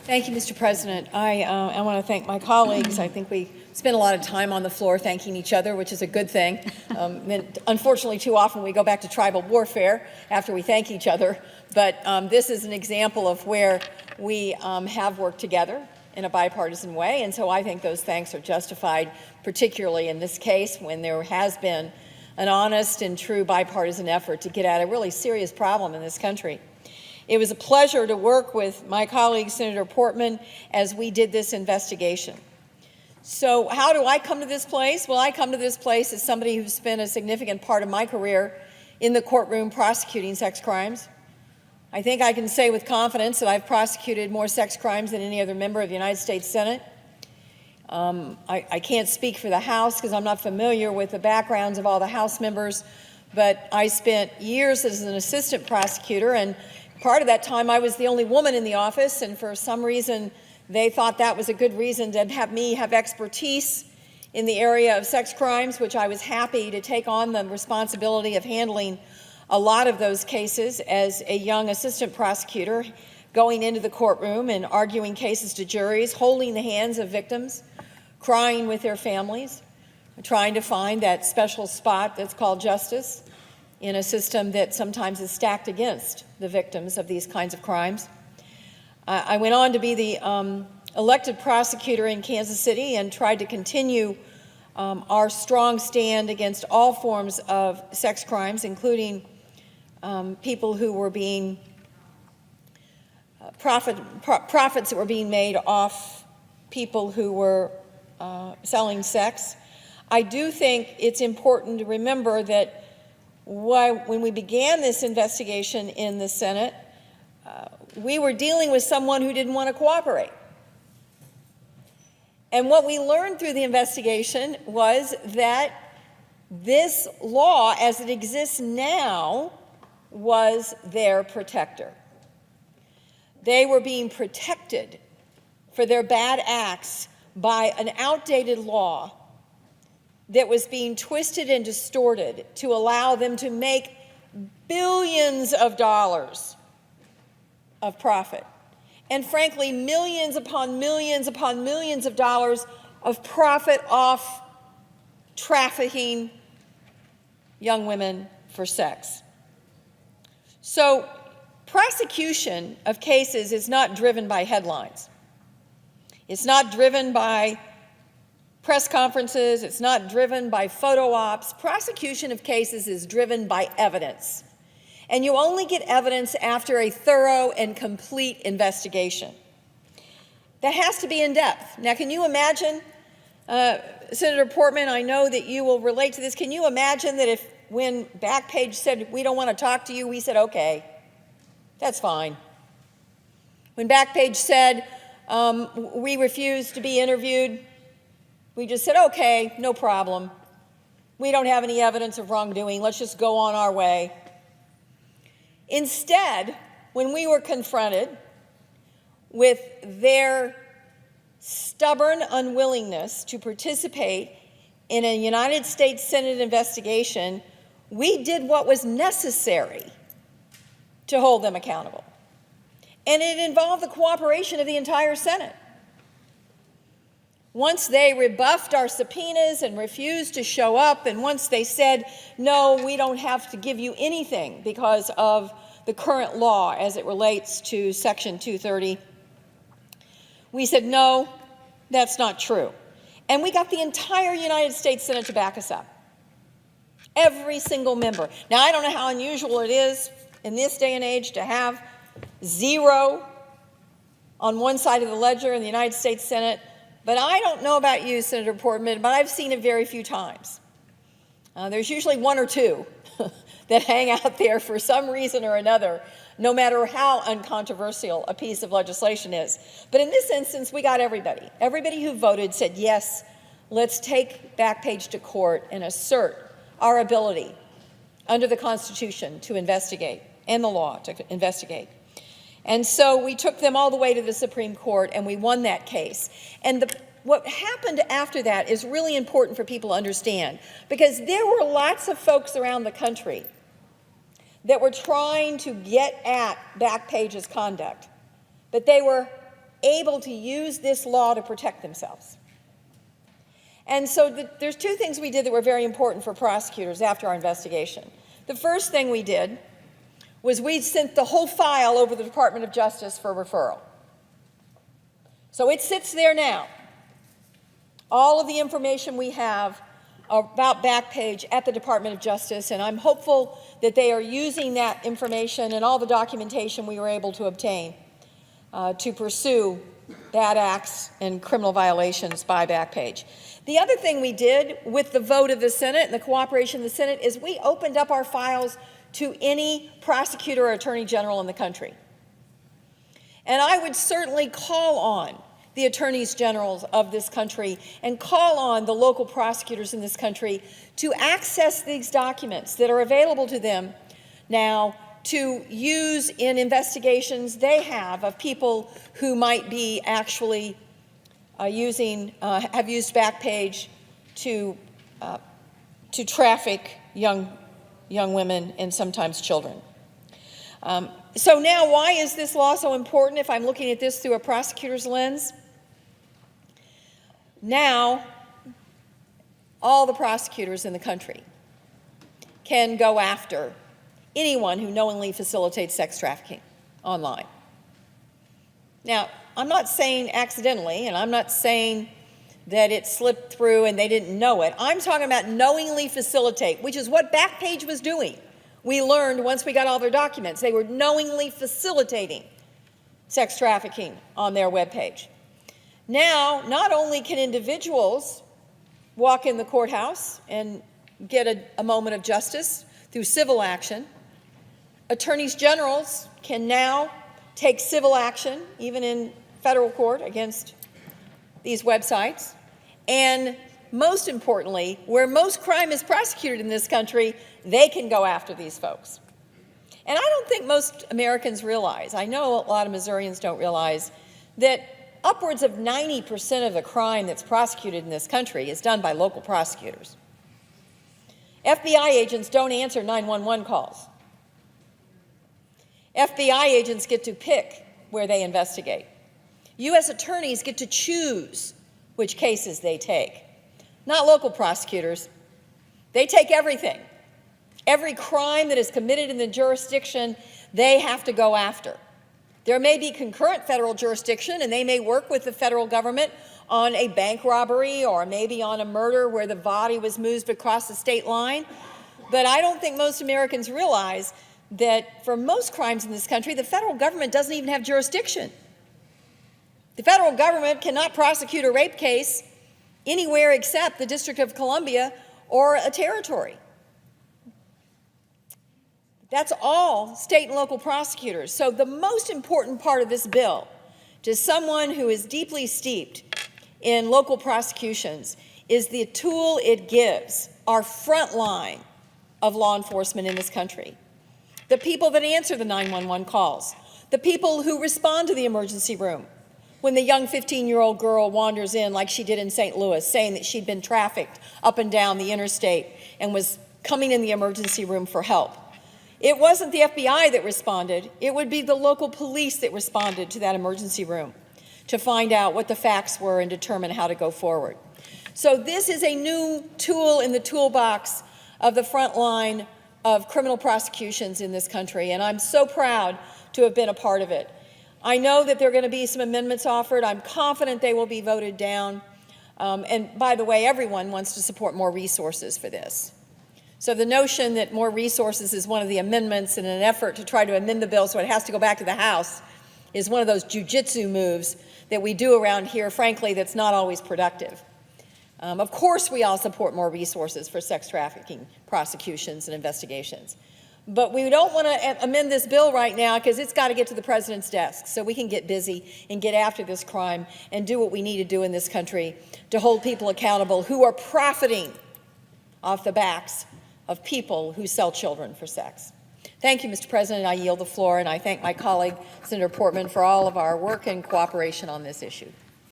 Thank you, Mr. President. I want to thank my colleagues. I think we spend a lot of time on the floor thanking each other, which is a good thing. Unfortunately, too often we go back to tribal warfare after we thank each other. But this is an example of where we have worked together in a bipartisan way. And so I think those thanks are justified, particularly in this case when there has been an honest and true bipartisan effort to get at a really serious problem in this country. It was a pleasure to work with my colleague, Senator Portman, as we did this investigation. So how do I come to this place? Well, I come to this place as somebody who's spent a significant part of my career in the courtroom prosecuting sex crimes. I think I can say with confidence that I've prosecuted more sex crimes than any other member of the United States Senate. I can't speak for the House because I'm not familiar with the backgrounds of all the House members, but I spent years as an assistant prosecutor, and part of that time I was the only woman in the office, and for some reason they thought that was a good reason to have me have expertise in the area of sex crimes, which I was happy to take on the responsibility of handling a lot of those cases as a young assistant prosecutor, going into the courtroom and arguing cases to juries, holding the hands of victims, crying with their families, trying to find that special spot that's called justice in a system that sometimes is stacked against the victims of these kinds of crimes. I went on to be the elected prosecutor in Kansas City and tried to continue our strong stand against all forms of sex crimes, including people who were being profits that were being made off people who were selling sex. I do think it's important to remember that when we began this investigation in the Senate, we were dealing with someone who didn't want to cooperate. And what we learned through the investigation was that this law, as it exists now, was their protector. They were being protected for their bad acts by an outdated law that was being twisted and distorted to allow them to make billions of dollars of profit. And frankly, millions upon millions upon millions of dollars of profit off trafficking young women for sex. So prosecution of cases is not driven by headlines. It's not driven by press conferences. It's not driven by photo ops. Prosecution of cases is driven by evidence. And you only get evidence after a thorough and complete investigation. That has to be in depth. Now, can you imagine, Senator Portman, I know that you will relate to this. Can you imagine that if when Backpage said, we don't want to talk to you, we said, okay, that's fine. When Backpage said, we refuse to be interviewed, we just said, okay, no problem. We don't have any evidence of wrongdoing. Let's just go on our way. Instead, when we were confronted with their stubborn unwillingness to participate in a United States Senate investigation, we did what was necessary to hold them accountable. And it involved the cooperation of the entire Senate. Once they rebuffed our subpoenas and refused to show up, and once they said, no, we don't have to give you anything because of the current law as it relates to Section 230, we said, no, that's not true. And we got the entire United States Senate to back us up. Every single member. Now, I don't know how unusual it is in this day and age to have 0 on one side of the ledger in the United States Senate, but I don't know about you, Senator Portman, but I've seen it very few times. There's usually 1 or 2 that hang out there for some reason or another, no matter how uncontroversial a piece of legislation is. But in this instance, we got everybody. Everybody who voted said, yes, let's take Backpage to court and assert our ability under the Constitution to investigate and the law to investigate. And so we took them all the way to the Supreme Court, and we won that case. And what happened after that is really important for people to understand, because there were lots of folks around the country that were trying to get at Backpage's conduct, but they were able to use this law to protect themselves. And so there's two things we did that were very important for prosecutors after our investigation. The first thing we did was we sent the whole file over to the Department of Justice for referral. So it sits there now. All of the information we have about Backpage at the Department of Justice, and I'm hopeful that they are using that information and all the documentation we were able to obtain to pursue bad acts and criminal violations by Backpage. The other thing we did with the vote of the Senate and the cooperation of the Senate is we opened up our files to any prosecutor or attorney general in the country. And I would certainly call on the attorneys generals of this country and call on the local prosecutors in this country to access these documents that are available to them now to use in investigations they have of people who might be actually have used Backpage to traffic young women and sometimes children. So now, why is this law so important if I'm looking at this through a prosecutor's lens? Now, all the prosecutors in the country can go after anyone who knowingly facilitates sex trafficking online. Now, I'm not saying accidentally, and I'm not saying that it slipped through and they didn't know it. I'm talking about knowingly facilitate, which is what Backpage was doing. We learned once we got all their documents. They were knowingly facilitating sex trafficking on their webpage. Now, not only can individuals walk in the courthouse and get a moment of justice through civil action, attorneys generals can now take civil action, even in federal court, against these websites. And most importantly, where most crime is prosecuted in this country, they can go after these folks. And I don't think most Americans realize, I know a lot of Missourians don't realize, that upwards of 90% of the crime that's prosecuted in this country is done by local prosecutors. FBI agents don't answer 911 calls. FBI agents get to pick where they investigate. U.S. attorneys get to choose which cases they take. Not local prosecutors. They take everything. Every crime that is committed in the jurisdiction, they have to go after. There may be concurrent federal jurisdiction, and they may work with the federal government on a bank robbery or maybe on a murder where the body was moved across the state line. But I don't think most Americans realize that for most crimes in this country, the federal government doesn't even have jurisdiction. The federal government cannot prosecute a rape case anywhere except the District of Columbia or a territory. That's all state and local prosecutors. So the most important part of this bill to someone who is deeply steeped in local prosecutions is the tool it gives our front line of law enforcement in this country. The people that answer the 911 calls, the people who respond to the emergency room when the young 15-year-old girl wanders in like she did in St. Louis, saying that she'd been trafficked up and down the interstate and was coming in the emergency room for help. It wasn't the FBI that responded. It would be the local police that responded to that emergency room to find out what the facts were and determine how to go forward. So this is a new tool in the toolbox of the front line of criminal prosecutions in this country, and I'm so proud to have been a part of it. I know that there are going to be some amendments offered. I'm confident they will be voted down. And by the way, everyone wants to support more resources for this. So the notion that more resources is one of the amendments in an effort to try to amend the bill so it has to go back to the House is one of those jujitsu moves that we do around here, frankly, that's not always productive. Of course, we all support more resources for sex trafficking prosecutions and investigations. But we don't want to amend this bill right now because it's got to get to the president's desk so we can get busy and get after this crime and do what we need to do in this country to hold people accountable who are profiting off the backs of people who sell children for sex. Thank you, Mr. President. I yield the floor, and I thank my colleague, Senator Portman, for all of our work and cooperation on this issue.